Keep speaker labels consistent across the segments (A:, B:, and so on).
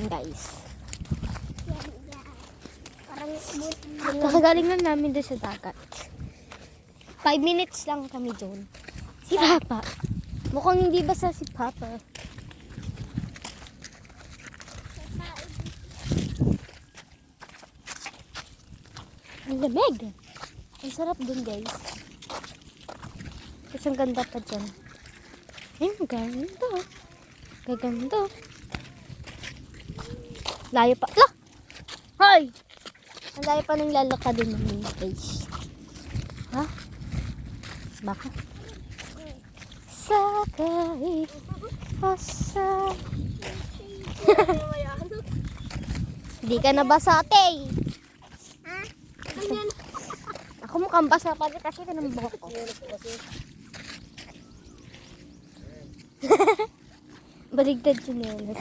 A: Guys.
B: Parang
A: Kakagaling lang namin doon sa dagat. 5 minutes lang kami doon. Si Papa. Mukhang hindi basa si Papa. Ang lamig. Ang sarap dun, guys. Kasi ang ganda pa dyan. Ay, ang ganda. Gaganda. Layo pa. Lah! Hoy! Ang layo pa ng lalakadin namin, guys. Ha? Baka? Sakay asa. Hindi ka nabasa, ate.
B: Ha?
A: Ako mukhang basa pa rin kasi ng buhok ko. Baligtad yun yun.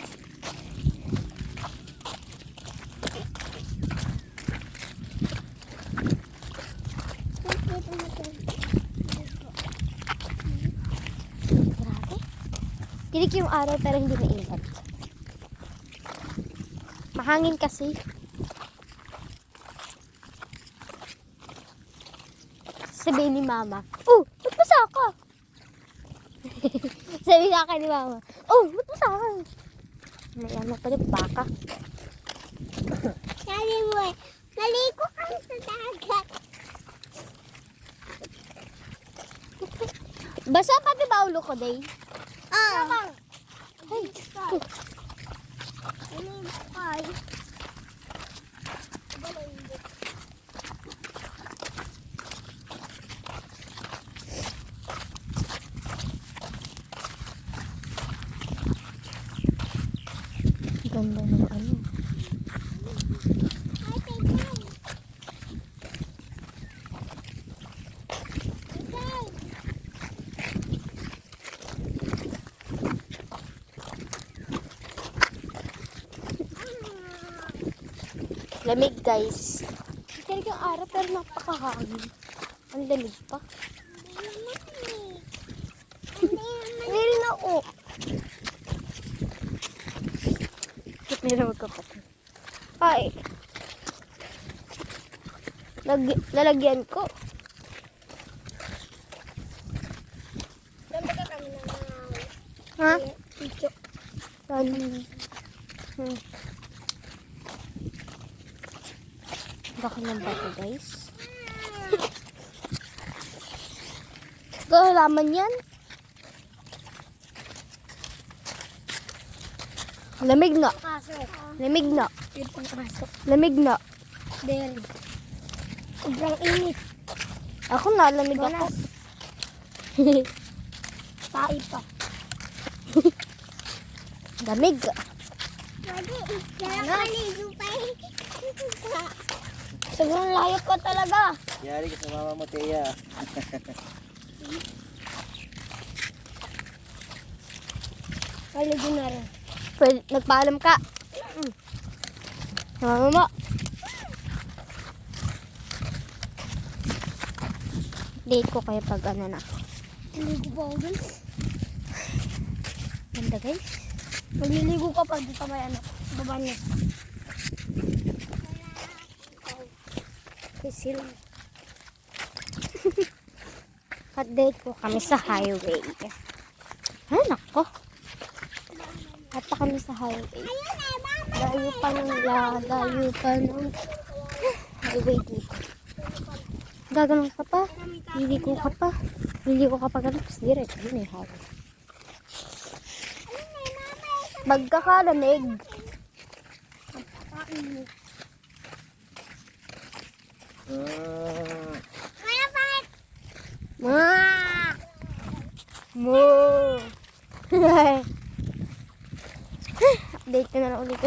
A: Grabe. Tirik yung araw pero hindi maingat. Mahangin kasi. Sabi ni Mama, "Oh, ba't basa ka?" Sabi sa akin ni Mama, "Oh, ba't basa ka?" May ano pa rin, baka.
B: Sabi mo eh, naligo kami sa dagat.
A: Basa pati ba ulo ko, Day?
B: Ah.
A: Ay, ganda ng ano. Lamig, guys. Talaga yung araw pero napakahangin. Ang lamig pa. Meron na ako. Meron na magkakapit. Ay. Lalagyan ko.
B: Ganda ka kami na
A: Ha?
B: video.
A: Baka ng bato, guys. Halaman yan. Lamig na.
B: Pasok.
A: Lamig na.
B: Yung pangpasok.
A: Lamig na.
B: Then, sobrang init.
A: Ako na, lamig ako.
B: Tayo pa.
A: Lamig.
B: Pwede, nakaligo pa eh. Sobrang layo ko talaga.
C: Yari ka sa mama mo, Teya.
B: Maligo na rin.
A: Pwede, nagpaalam ka. Mama mo. Date ko kayo pag ano na.
B: Maligo pa ako dun.
A: Ganda, guys.
B: Magliligo ka pa dito may ano. Baba niya. Kisil.
A: At date po kami sa highway. Ay, nako. At pa kami sa highway. Layo pa ng highway dito. Gaganon ka pa. Liliko ka pa. Liliko ka pa ganun. Tapos direct. Yun eh, highway. Magkakalamig. Mo. Update ko na lang ulit.